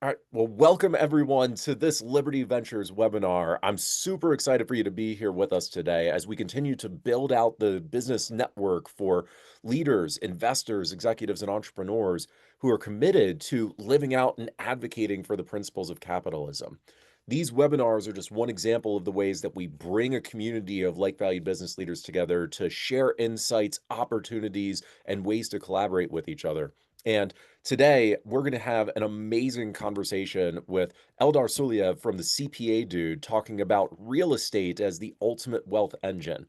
All right. Well, welcome everyone to this Liberty Ventures webinar. I'm super excited for you to be here with us today as we continue to build out the business network for leaders, investors, executives, and entrepreneurs who are committed to living out and advocating for the principles of capitalism. These webinars are just one example of the ways that we bring a community of like-valued business leaders together to share insights, opportunities, and ways to collaborate with each other. And today, we're going to have an amazing conversation with Eldar from the CPA Dude talking about real estate as the ultimate wealth engine.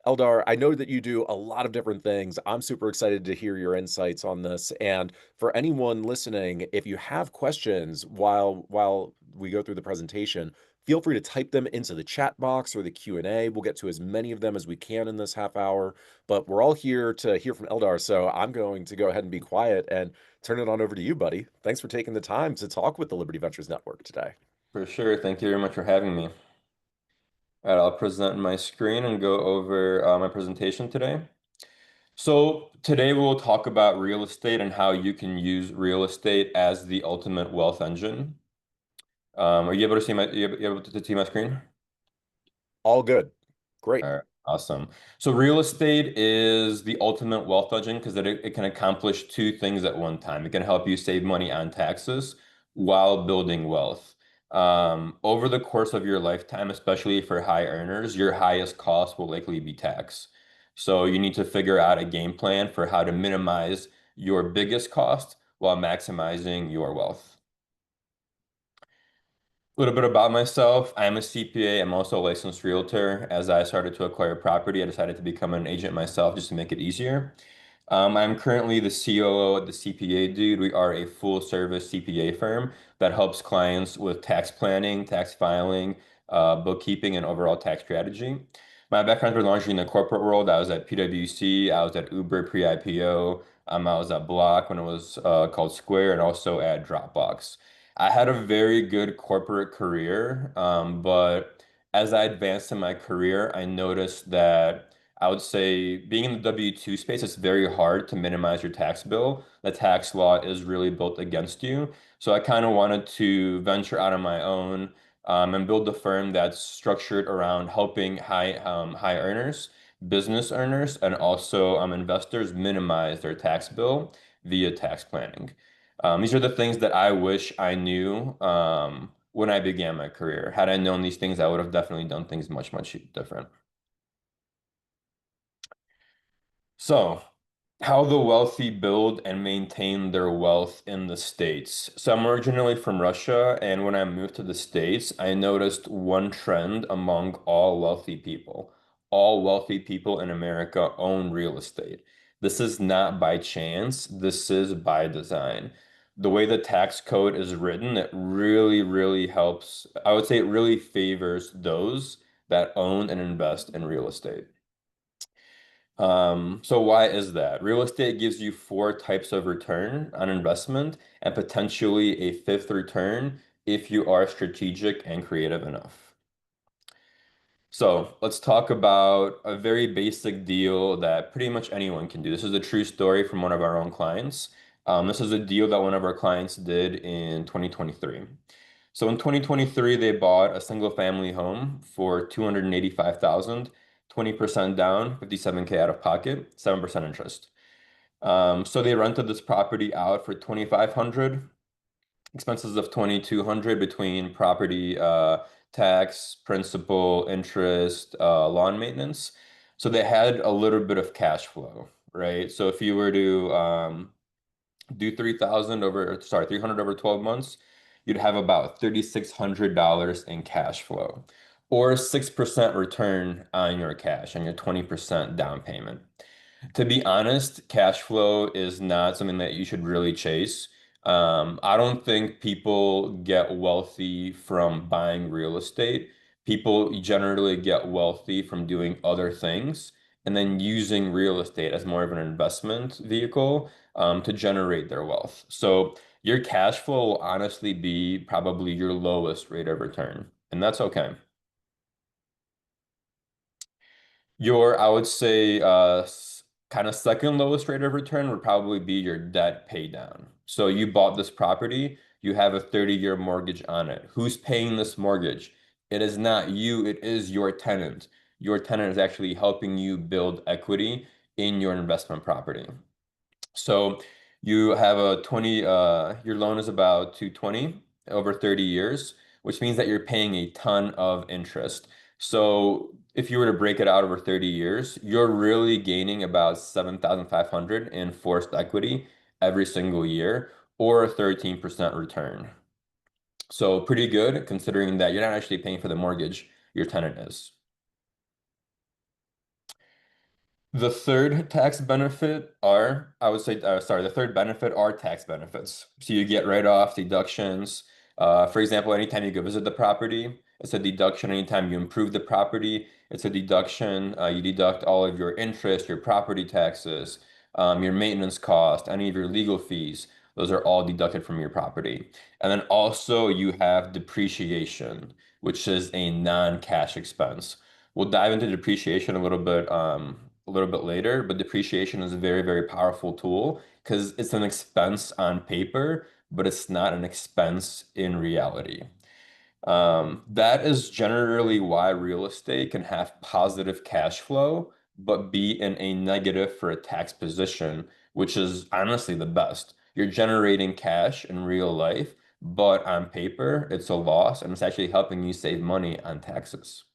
Eldar, I know that you do a lot of different things. I'm super excited to hear your insights on this. And for anyone listening, if you have questions while we go through the presentation, feel free to type them into the chat box or the Q&A. We'll get to as many of them as we can in this half hour, but we're all here to hear from Eldar. So I'm going to go ahead and be quiet and turn it on over to you, buddy. Thanks for taking the time to talk with the Liberty Ventures Network today. For sure. Thank you very much for having me. All right, I'll present my screen and go over my presentation today. So today we'll talk about real estate and how you can use real estate as the ultimate wealth engine. Are you able to see you able to see my screen? All good. Great. All right, awesome. So real estate is the ultimate wealth engine because it can accomplish two things at one time. It can help you save money on taxes while building wealth. Over the course of your lifetime, especially for high earners, your highest cost will likely be tax. So you need to figure out a game plan for how to minimize your biggest cost while maximizing your wealth. A little bit about myself. I'm a CPA. I'm also a licensed realtor. As I started to acquire property, I decided to become an agent myself just to make it easier. I'm currently the COO at the CPA Dude. We are a full service CPA firm that helps clients with tax planning, tax filing, bookkeeping, and overall tax strategy. My background was largely in the corporate world. I was at PwC, I was at Uber pre-IPO, I was at Block when it was called Square, and also at Dropbox. I had a very good corporate career, but as I advanced in my career, I noticed that I would say being in the W-2 space, it's very hard to minimize your tax bill. The tax law is really built against you. So I kind of wanted to venture out on my own and build a firm that's structured around helping high earners, business earners, and also investors minimize their tax bill via tax planning. These are the things that I wish I knew when I began my career. Had I known these things, I would have definitely done things much, much different. So, how the wealthy build and maintain their wealth in the States. So, I'm originally from Russia, and when I moved to the States, I noticed one trend among all wealthy people. All wealthy people in America own real estate. This is not by chance, this is by design. The way the tax code is written, it really, really helps. I would say it really favors those that own and invest in real estate. So why is that? Real estate gives you four types of return on investment and potentially a fifth return if you are strategic and creative enough. So let's talk about a very basic deal that pretty much anyone can do. This is a true story from one of our own clients. This is a deal that one of our clients did in 2023. So in 2023, they bought a single family home for 285,000, 20% down, 57K out of pocket, 7% interest. So they rented this property out for 2,500, expenses of 2,200 between property tax, principal, interest, lawn maintenance. So they had a little bit of cash flow, right? So if you were to do 300 over 12 months, you'd have about $3,600 in cash flow or 6% return on your cash and your 20% down payment. To be honest, cash flow is not something that you should really chase. I don't think people get wealthy from buying real estate. People generally get wealthy from doing other things and then using real estate as more of an investment vehicle to generate their wealth. So your cash flow will honestly be probably your lowest rate of return, and that's okay. I would say, Kind of second lowest rate of return would probably be your debt pay down. So you bought this property, you have a 30-year mortgage on it. Who's paying this mortgage? It is not you, it is your tenant. Your tenant is actually helping you build equity in your investment property. So you have a 20, your loan is about 220 over 30 years, which means that you're paying a ton of interest. So if you were to break it out over 30 years, you're really gaining about 7,500 in forced equity every single year or a 13% return. So pretty good considering that you're not actually paying for the mortgage, your tenant is. The third tax benefit are, I would say, sorry, the third benefit are tax benefits. So you get write-off deductions. For example, anytime you go visit the property, it's a deduction. Anytime you improve the property, it's a deduction. You deduct all of your interest, your property taxes, your maintenance cost, any of your legal fees. Those are all deducted from your property. And then also you have depreciation, which is a non-cash expense. We'll dive into depreciation a little bit later, but depreciation is a very, very powerful tool because it's an expense on paper, but it's not an expense in reality. That is generally why real estate can have positive cash flow, but be in a negative for a tax position, which is honestly the best. You're generating cash in real life, but on paper, it's a loss and it's actually helping you save money on taxes.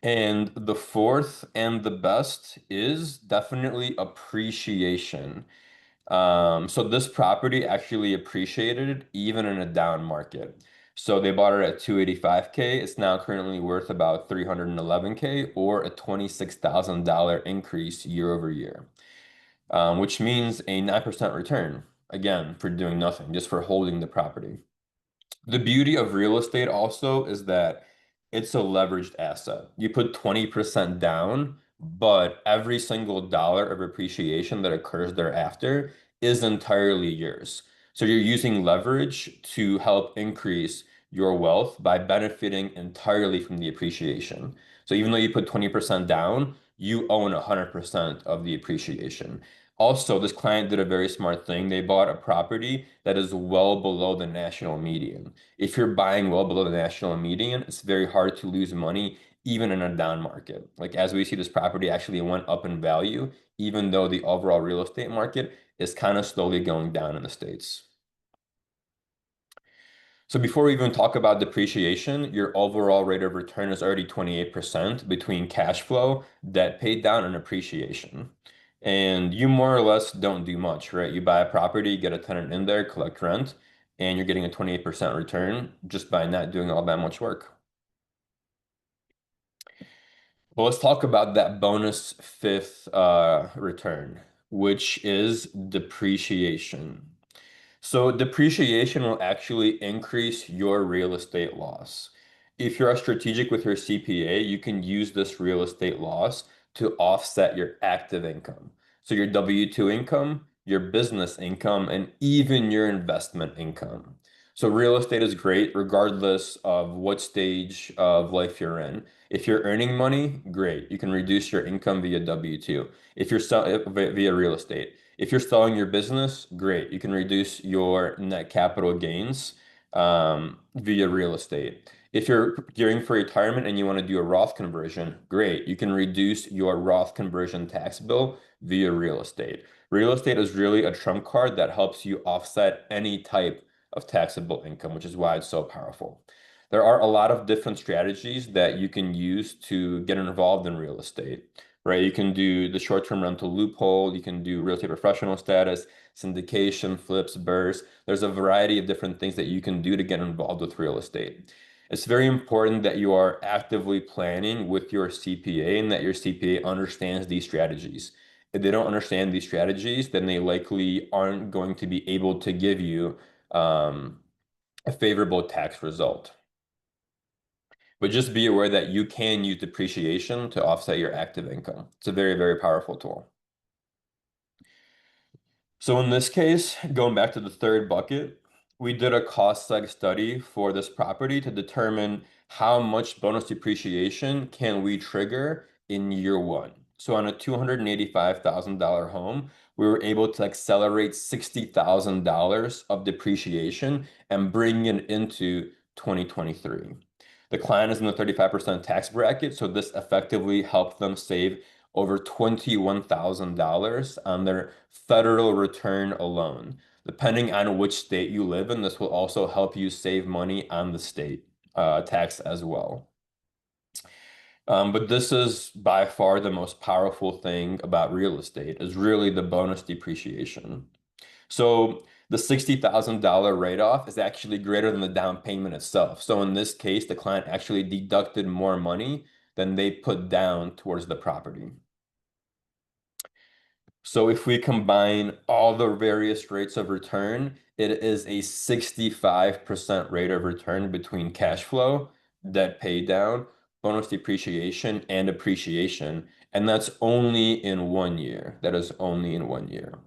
And the fourth and the best is definitely appreciation. So this property actually appreciated even in a down market. So they bought it at 285K. It's now currently worth about 311K or a $26,000 increase year over year, which means a 9% return, again, for doing nothing, just for holding the property. The beauty of real estate also is that it's a leveraged asset. You put 20% down, but every single dollar of appreciation that occurs thereafter is entirely yours. So you're using leverage to help increase your wealth by benefiting entirely from the appreciation. So even though you put 20% down, you own 100% of the appreciation. Also, this client did a very smart thing. They bought a property that is well below the national median. If you're buying well below the national median, it's very hard to lose money even in a down market. Like as we see, this property actually went up in value, even though the overall real estate market is kind of slowly going down in the States. So before we even talk about depreciation, your overall rate of return is already 28% between cash flow, debt paid down, and appreciation. And you more or less don't do much, right? You buy a property, get a tenant in there, collect rent, and you're getting a 28% return just by not doing all that much work. Well, let's talk about that bonus fifth return, which is depreciation. So depreciation will actually increase your real estate loss. If you're strategic with your CPA, you can use this real estate loss to offset your active income. So your W-2 income, your business income, and even your investment income. So real estate is great regardless of what stage of life you're in. If you're earning money, great. You can reduce your income via W-2. If you're via real estate. If you're selling your business, great. You can reduce your net capital gains via real estate. If you're gearing for retirement and you want to do a Roth conversion, great. You can reduce your Roth conversion tax bill via real estate. Real estate is really a trump card that helps you offset any type of taxable income, which is why it's so powerful. There are a lot of different strategies that you can use to get involved in real estate, right? You can do the short-term rental loophole, you can do real estate professional status, syndication, flips, bursts. There's a variety of different things that you can do to get involved with real estate. It's very important that you are actively planning with your CPA and that your CPA understands these strategies. If they don't understand these strategies, then they likely aren't going to be able to give you a favorable tax result. But just be aware that you can use depreciation to offset your active income. It's a very, very powerful tool. So in this case, going back to the third bucket, we did a cost seg study for this property to determine how much bonus depreciation can we trigger in year one. So on a $285,000 home, we were able to accelerate $60,000 of depreciation and bring it into 2023. The client is in the 35% tax bracket, so this effectively helped them save over $21,000 on their federal return alone. Depending on which state you live in, this will also help you save money on the state tax as well. But this is by far the most powerful thing about real estate is really the bonus depreciation. So the $60,000 write-off is actually greater than the down payment itself. So in this case, the client actually deducted more money than they put down towards the property. So if we combine all the various rates of return, it is a 65% rate of return between cash flow, debt pay down, bonus depreciation, and appreciation. And that's only in 1 year. That is only in 1 year.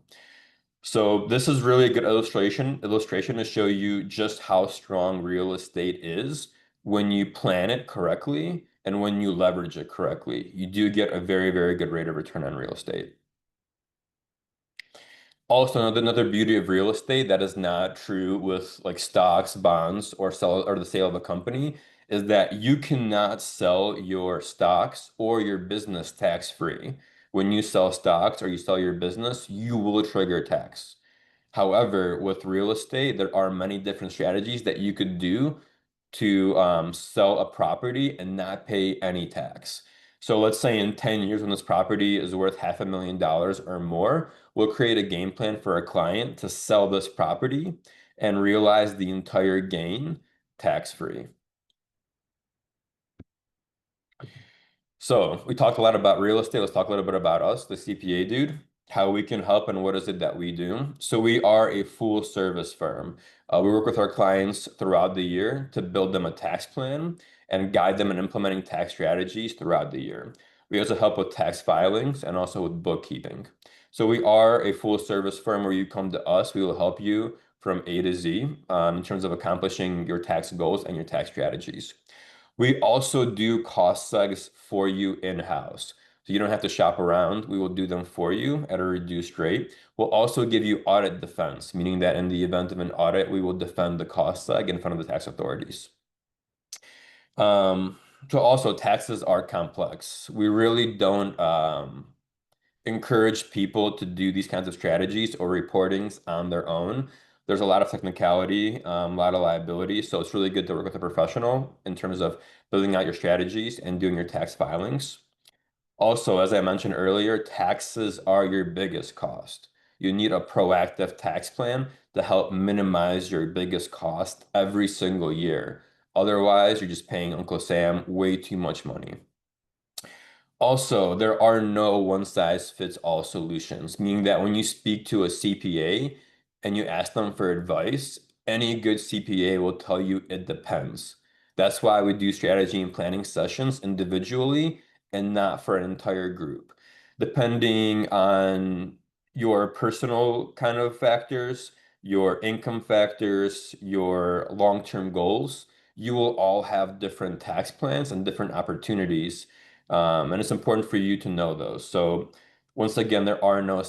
So this is really a good illustration to show you just how strong real estate is when you plan it correctly and when you leverage it correctly. You do get a very, very good rate of return on real estate. Also, another beauty of real estate that is not true with like stocks, bonds, or the sale of a company is that you cannot sell your stocks or your business tax free. When you sell stocks or you sell your business, you will trigger tax. However, with real estate, there are many different strategies that you could do to sell a property and not pay any tax. So let's say in 10 years when this property is worth $500,000 or more, we'll create a game plan for a client to sell this property and realize the entire gain tax-free. So we talked a lot about real estate. Let's talk a little bit about us, the CPA Dude, how we can help and what is it that we do. So we are a full service firm. We work with our clients throughout the year to build them a tax plan and guide them in implementing tax strategies throughout the year. We also help with tax filings and also with bookkeeping. So we are a full service firm where you come to us, we will help you from A to Z in terms of accomplishing your tax goals and your tax strategies. We also do cost segs for you in-house. So you don't have to shop around. We will do them for you at a reduced rate. We'll also give you audit defense, meaning that in the event of an audit, we will defend the cost seg in front of the tax authorities. Um, so also taxes are complex. We really don't encourage people to do these kinds of strategies or reportings on their own. There's a lot of technicality, a lot of liability, so it's really good to work with a professional in terms of building out your strategies and doing your tax filings. Also, as I mentioned earlier, taxes are your biggest cost. You need a proactive tax plan to help minimize your biggest cost every single year. Otherwise, you're just paying Uncle Sam way too much money. Also, there are no one-size-fits-all solutions, meaning that when you speak to a CPA and you ask them for advice, any good CPA will tell you it depends. That's why we do strategy and planning sessions individually and not for an entire group. Depending on your personal kind of factors, your income factors, your long-term goals, you will all have different tax plans and different opportunities and it's important for you to know those. So once again, there are no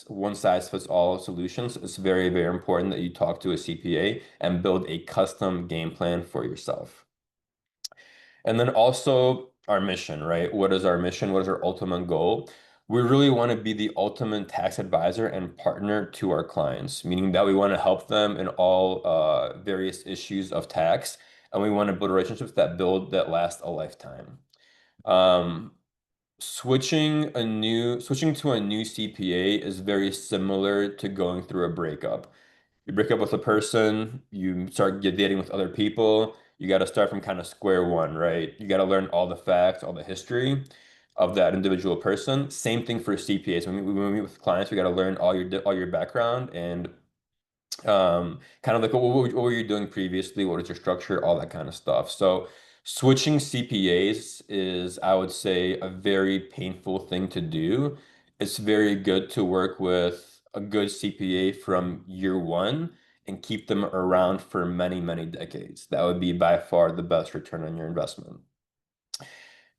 one size fits all solutions. It's very, very important that you talk to a CPA and build a custom game plan for yourself. And then also our mission, right? What is our mission? What is our ultimate goal? We really want to be the ultimate tax advisor and partner to our clients, meaning that we want to help them in all various issues of tax, and we want to build relationships that last a lifetime. Um, switching to a new CPA is very similar to going through a breakup. You break up with a person, you start dating with other people, you got to start from kind of square one, right? You got to learn all the facts, all the history of that individual person. Same thing for CPAs. When we meet with clients, we got to learn all your background and kind of like what were you doing previously? What is your structure? All that kind of stuff. So switching CPAs is, I would say, a very painful thing to do. It's very good to work with a good CPA from year one and keep them around for many, many decades. That would be by far the best return on your investment.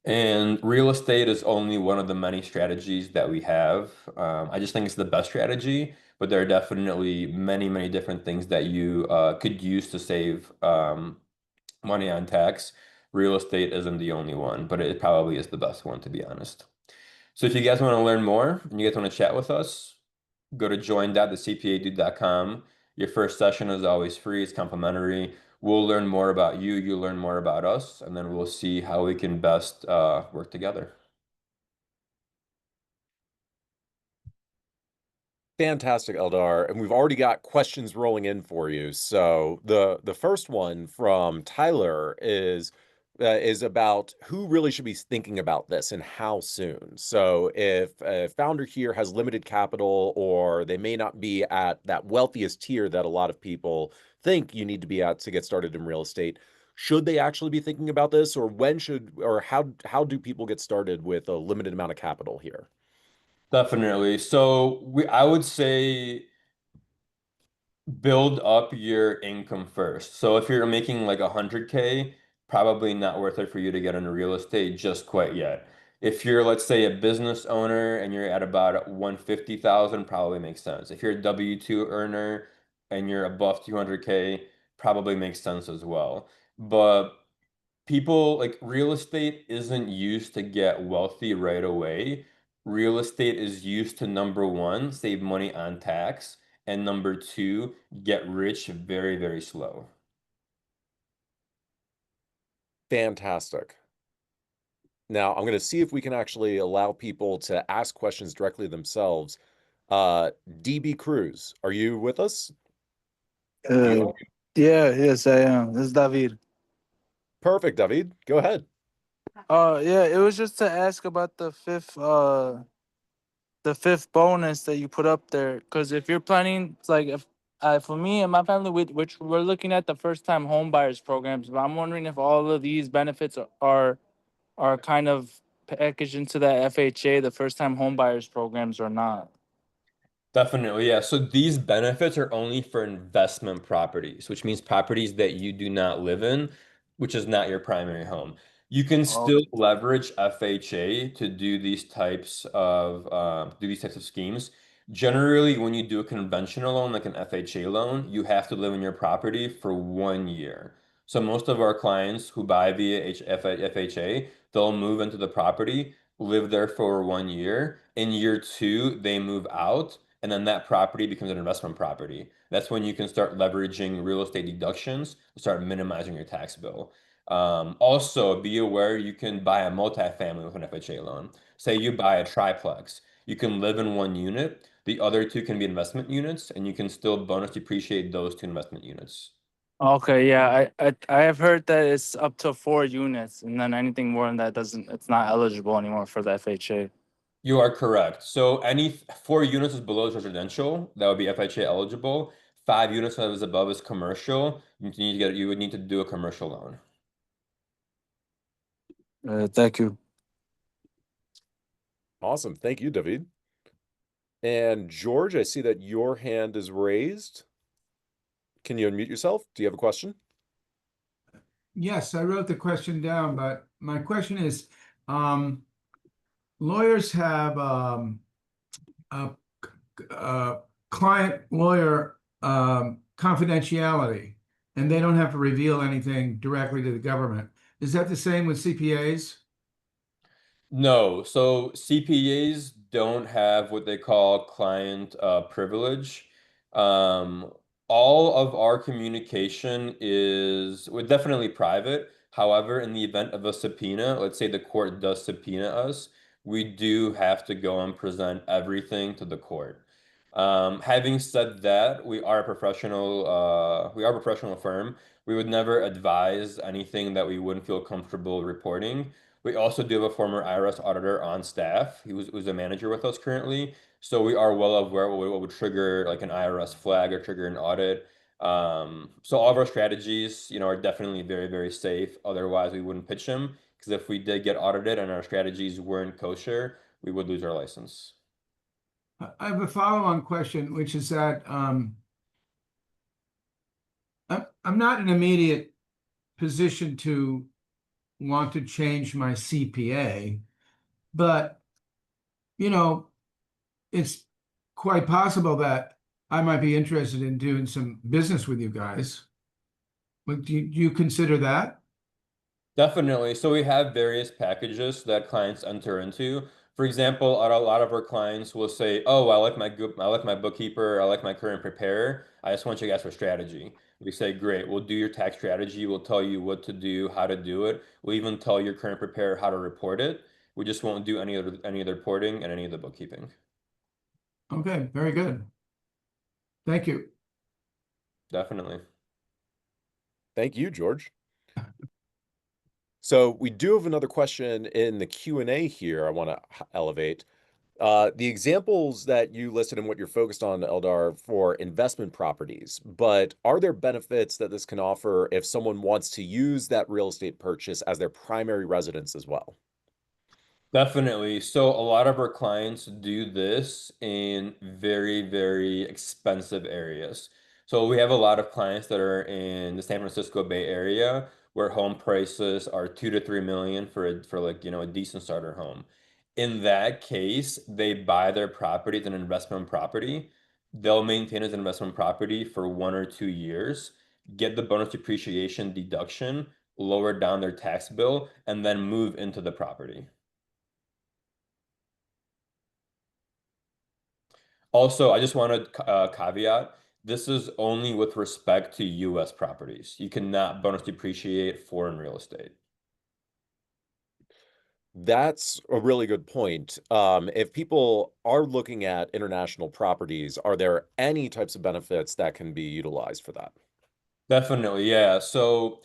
And real estate is only one of the many strategies that we have. I just think it's the best strategy, but there are definitely many, many different things that you could use to save money on tax. Real estate isn't the only one, but it probably is the best one, to be honest. So if you guys want to learn more and you guys want to chat with us, go to join.thecpadude.com. Your first session is always free, it's complimentary. We'll learn more about you, you learn more about us, and then we'll see how we can best work together. Fantastic, Eldar. And we've already got questions rolling in for you. So the first one from Tyler is about who really should be thinking about this and how soon. So if a founder here has limited capital or they may not be at that wealthiest tier that a lot of people think you need to be at to get started in real estate, should they actually be thinking about this, or when should or how do people get started with a limited amount of capital here? Definitely. So I would say build up your income first. So if you're making like 100K, probably not worth it for you to get into real estate just quite yet. If you're, let's say, a business owner and you're at about 150,000, probably makes sense. If you're a W-2 earner and you're above 200K, probably makes sense as well. But people like real estate isn't used to get wealthy right away. Real estate is used to number one, save money on tax, and number two, get rich very, very slow. Fantastic. Now, I'm going to see if we can actually allow people to ask questions directly themselves. DB Cruz, are you with us? Uh, yeah, yes, I am. This is David. Perfect, David. Go ahead. Yeah, it was just to ask about the fifth bonus that you put up there. Because if you're planning, it's like if, for me and my family, which we're looking at the first time home buyers programs, but I'm wondering if all of these benefits are kind of packaged into that FHA, the first time home buyers programs, or not. Definitely, yeah. So these benefits are only for investment properties, which means properties that you do not live in, which is not your primary home. You can still Okay. leverage FHA to do these types of schemes. Generally, when you do a conventional loan, like an FHA loan, you have to live in your property for 1 year. So most of our clients who buy via FHA, they'll move into the property, live there for 1 year. In year two, they move out and then that property becomes an investment property. That's when you can start leveraging real estate deductions to start minimizing your tax bill. Also, be aware you can buy a multifamily with an FHA loan. Say you buy a triplex, you can live in one unit, the other two can be investment units, and you can still bonus depreciate those two investment units. Okay, yeah, I have heard that it's up to 4 units, and then anything more than that doesn't, it's not eligible anymore for the FHA. You are correct. So any 4 units is below is residential, that would be FHA eligible. 5 units that is above is commercial. You would need to do a commercial loan. Thank you. Awesome. Thank you, David. And George, I see that your hand is raised. Can you unmute yourself? Do you have a question? Yes, I wrote the question down, but my question is, um, lawyers have a, a client lawyer confidentiality, and they don't have to reveal anything directly to the government. Is that the same with CPAs? No, so CPAs don't have what they call client privilege. Um, all of our communication is well, definitely private. However, in the event of a subpoena, let's say the court does subpoena us, we do have to go and present everything to the court. Having said that, we are a professional firm. We would never advise anything that we wouldn't feel comfortable reporting. We also do have a former IRS auditor on staff. Who's a manager with us currently. So we are well aware what would trigger like an IRS flag or trigger an audit. So all of our strategies, are definitely very, very safe. Otherwise, we wouldn't pitch them because if we did get audited and our strategies weren't kosher, we would lose our license. I have a follow-on question, which is that I'm not in an immediate position to want to change my CPA, but you know, it's quite possible that I might be interested in doing some business with you guys. But do you consider that? Definitely. So we have various packages that clients enter into. For example, a lot of our clients will say, "Oh, I like my bookkeeper, I like my current preparer. I just want you guys for strategy." We say, "Great. We'll do your tax strategy. We'll tell you what to do, how to do it. We'll even tell your current preparer how to report it. We just won't do any of the reporting and any of the bookkeeping." Okay, very good. Thank you. Definitely. Thank you, George. So we do have another question in the Q&A here I want to elevate. The examples that you listed and what you're focused on, Eldar, for investment properties, but are there benefits that this can offer if someone wants to use that real estate purchase as their primary residence as well? Definitely. So a lot of our clients do this in very, very expensive areas. So we have a lot of clients that are in the San Francisco Bay Area where home prices are 2 to 3 million for like, a decent starter home. In that case, they buy their property as an investment property. They'll maintain as an investment property for 1 or 2 years, get the bonus depreciation deduction, lower down their tax bill, and then move into the property. Also, I just want to caveat, this is only with respect to US properties. You cannot bonus depreciate foreign real estate. That's a really good point. If people are looking at international properties, are there any types of benefits that can be utilized for that? Definitely, yeah. So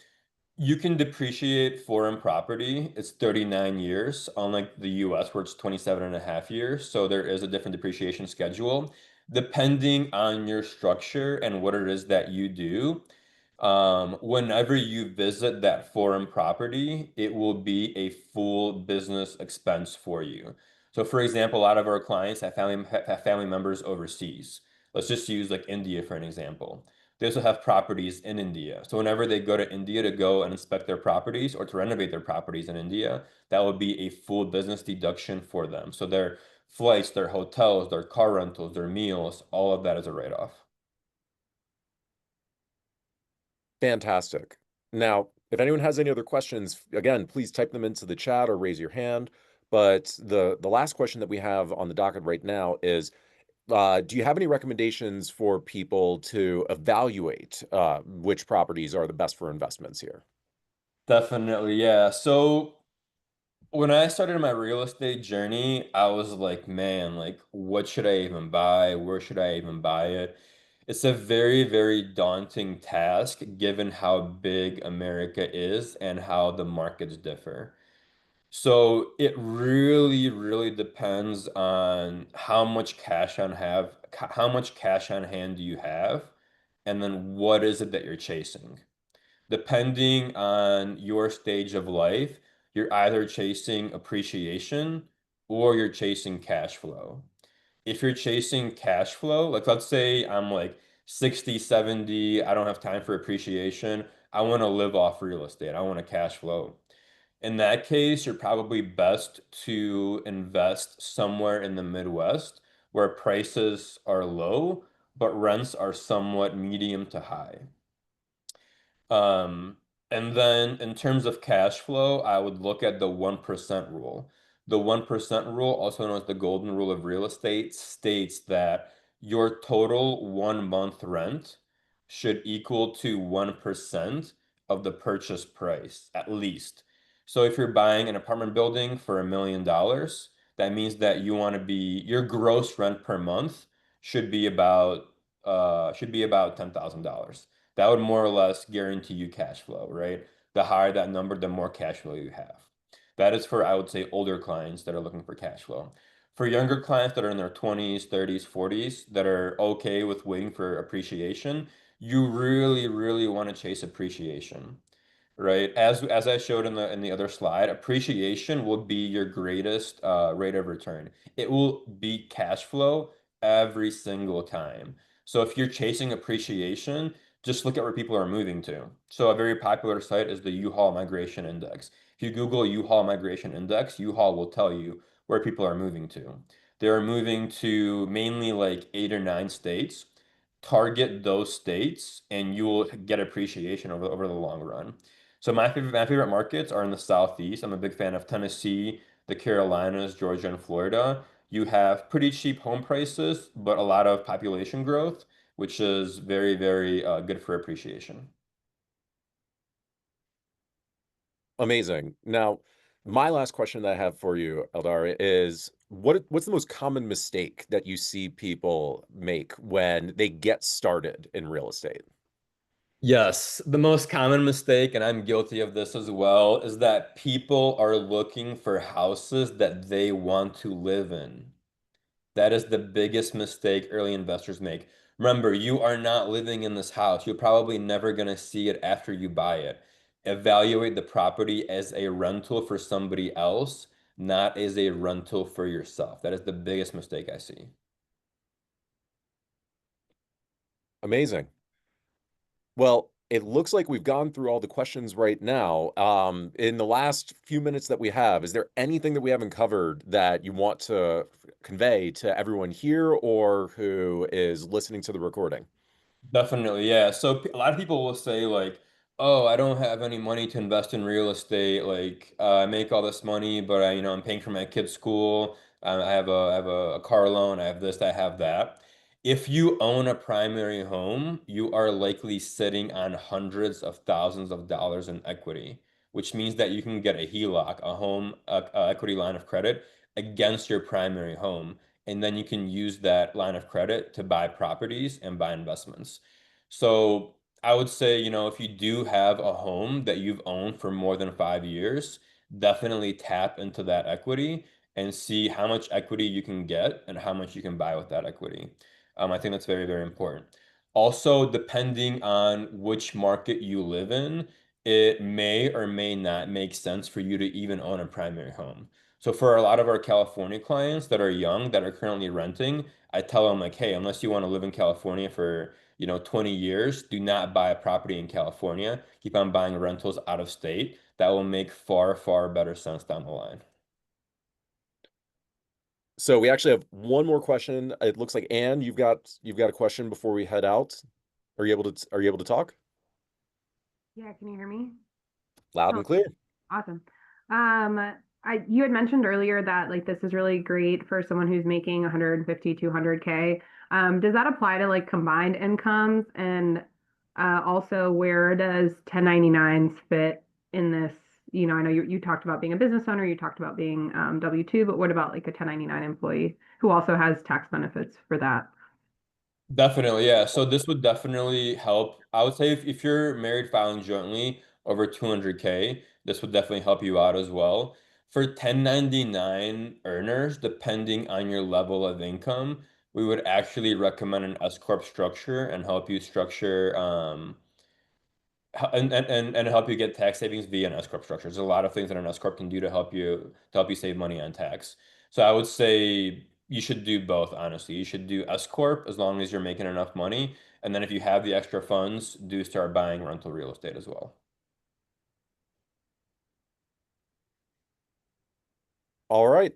you can depreciate foreign property. It's 39 years, unlike the US where it's 27 and a half years. So there is a different depreciation schedule. Depending on your structure and what it is that you do, whenever you visit that foreign property, it will be a full business expense for you. So for example, a lot of our clients have family members overseas. Let's just use like India for an example. They also have properties in India. So whenever they go to India to go and inspect their properties or to renovate their properties in India, that will be a full business deduction for them. So their flights, their hotels, their car rentals, their meals, all of that is a write-off. Fantastic. Now, if anyone has any other questions, again, please type them into the chat or raise your hand. But the last question that we have on the docket right now is, do you have any recommendations for people to evaluate which properties are the best for investments here? Definitely, yeah. So when I started my real estate journey, I was like, man, like, what should I even buy? Where should I even buy it? It's a very, very daunting task given how big America is and how the markets differ. So it really, really depends on how much cash on hand do you have, and then what is it that you're chasing. Depending on your stage of life, you're either chasing appreciation or you're chasing cash flow. If you're chasing cash flow, like let's say I'm like 60, 70, I don't have time for appreciation. I want to live off real estate. I want to cash flow. In that case, you're probably best to invest somewhere in the Midwest where prices are low, but rents are somewhat medium to high. Um, and then in terms of cash flow, I would look at the 1% rule. The 1% rule, also known as the golden rule of real estate, states that your total 1 month rent should equal to 1% of the purchase price, at least. So if you're buying an apartment building for $1 million, that means that your gross rent per month should be about $10,000. That would more or less guarantee you cash flow, right? The higher that number, the more cash flow you have. That is for, I would say, older clients that are looking for cash flow. For younger clients that are in their 20s, 30s, 40s, that are okay with waiting for appreciation, you really, really want to chase appreciation, right? As I showed in the other slide, appreciation will be your greatest rate of return. It will beat cash flow every single time. So if you're chasing appreciation, just look at where people are moving to. So a very popular site is the U-Haul Migration Index. If you Google U-Haul Migration Index, U-Haul will tell you where people are moving to. They are moving to mainly like 8 or 9 states. Target those states, and you will get appreciation over the long run. So my favorite markets are in the Southeast. I'm a big fan of Tennessee, the Carolinas, Georgia, and Florida. You have pretty cheap home prices, but a lot of population growth, which is very, very good for appreciation. Amazing. Now, my last question that I have for you, Eldar, is what's the most common mistake that you see people make when they get started in real estate? Yes, the most common mistake, and I'm guilty of this as well, is that people are looking for houses that they want to live in. That is the biggest mistake early investors make. Remember, you are not living in this house. You're probably never going to see it after you buy it. Evaluate the property as a rental for somebody else, not as a rental for yourself. That is the biggest mistake I see. Amazing. Well, it looks like we've gone through all the questions right now. In the last few minutes that we have, is there anything that we haven't covered that you want to convey to everyone here or who is listening to the recording? Definitely, yeah. So a lot of people will say like, "Oh, I don't have any money to invest in real estate. Like, I make all this money, but I'm paying for my kids' school. I have a car loan. I have this. I have that." If you own a primary home, you are likely sitting on hundreds of thousands of dollars in equity, which means that you can get a HELOC, a home equity line of credit, against your primary home, and then you can use that line of credit to buy properties and buy investments. So I would say, if you do have a home that you've owned for more than 5 years, definitely tap into that equity and see how much equity you can get and how much you can buy with that equity. I think that's very, very important. Also, depending on which market you live in, it may or may not make sense for you to even own a primary home. So for a lot of our California clients that are young, that are currently renting, I tell them like, hey, unless you want to live in California for, 20 years, do not buy a property in California. Keep on buying rentals out of state. That will make far, far better sense down the line. So we actually have one more question. It looks like Anne, you've got a question before we head out. Are you able to talk? Yeah, can you hear me? Loud Oh, and clear. awesome. You had mentioned earlier that like this is really great for someone who's making 150, 200K. Does that apply to like combined incomes? And also, where does 1099s fit in this? I know you talked about being a business owner, you talked about being W-2, but what about like a 1099 employee who also has tax benefits for that? Definitely, yeah. So this would definitely help. I would say if you're married filing jointly over 200K, this would definitely help you out as well. For 1099 earners, depending on your level of income, we would actually recommend an S corp structure and help you structure and help you get tax savings via an S corp structure. There's a lot of things that an S corp can do to help you save money on tax. So I would say you should do both, honestly. You should do S corp as long as you're making enough money, and then if you have the extra funds, do start buying rental real estate as well. All right.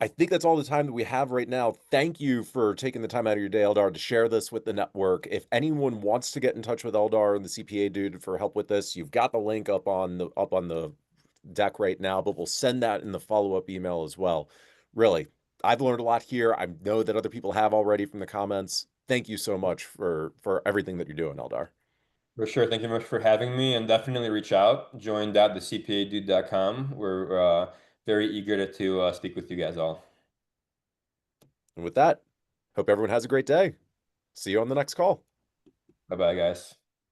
I think that's all the time that we have right now. Thank you for taking the time out of your day, Eldar, to share this with the network. If anyone wants to get in touch with Eldar and the CPA Dude for help with this, you've got the link up on the deck right now, but we'll send that in the follow-up email as well. Really, I've learned a lot here. I know that other people have already from the comments. Thank you so much for everything that you're doing, Eldar. For sure. Thank you very much for having me, and definitely reach out. Join.thecpadude.com. We're very eager to speak with you guys all. And with that, hope everyone has a great day. See you on the next call. Bye bye, guys.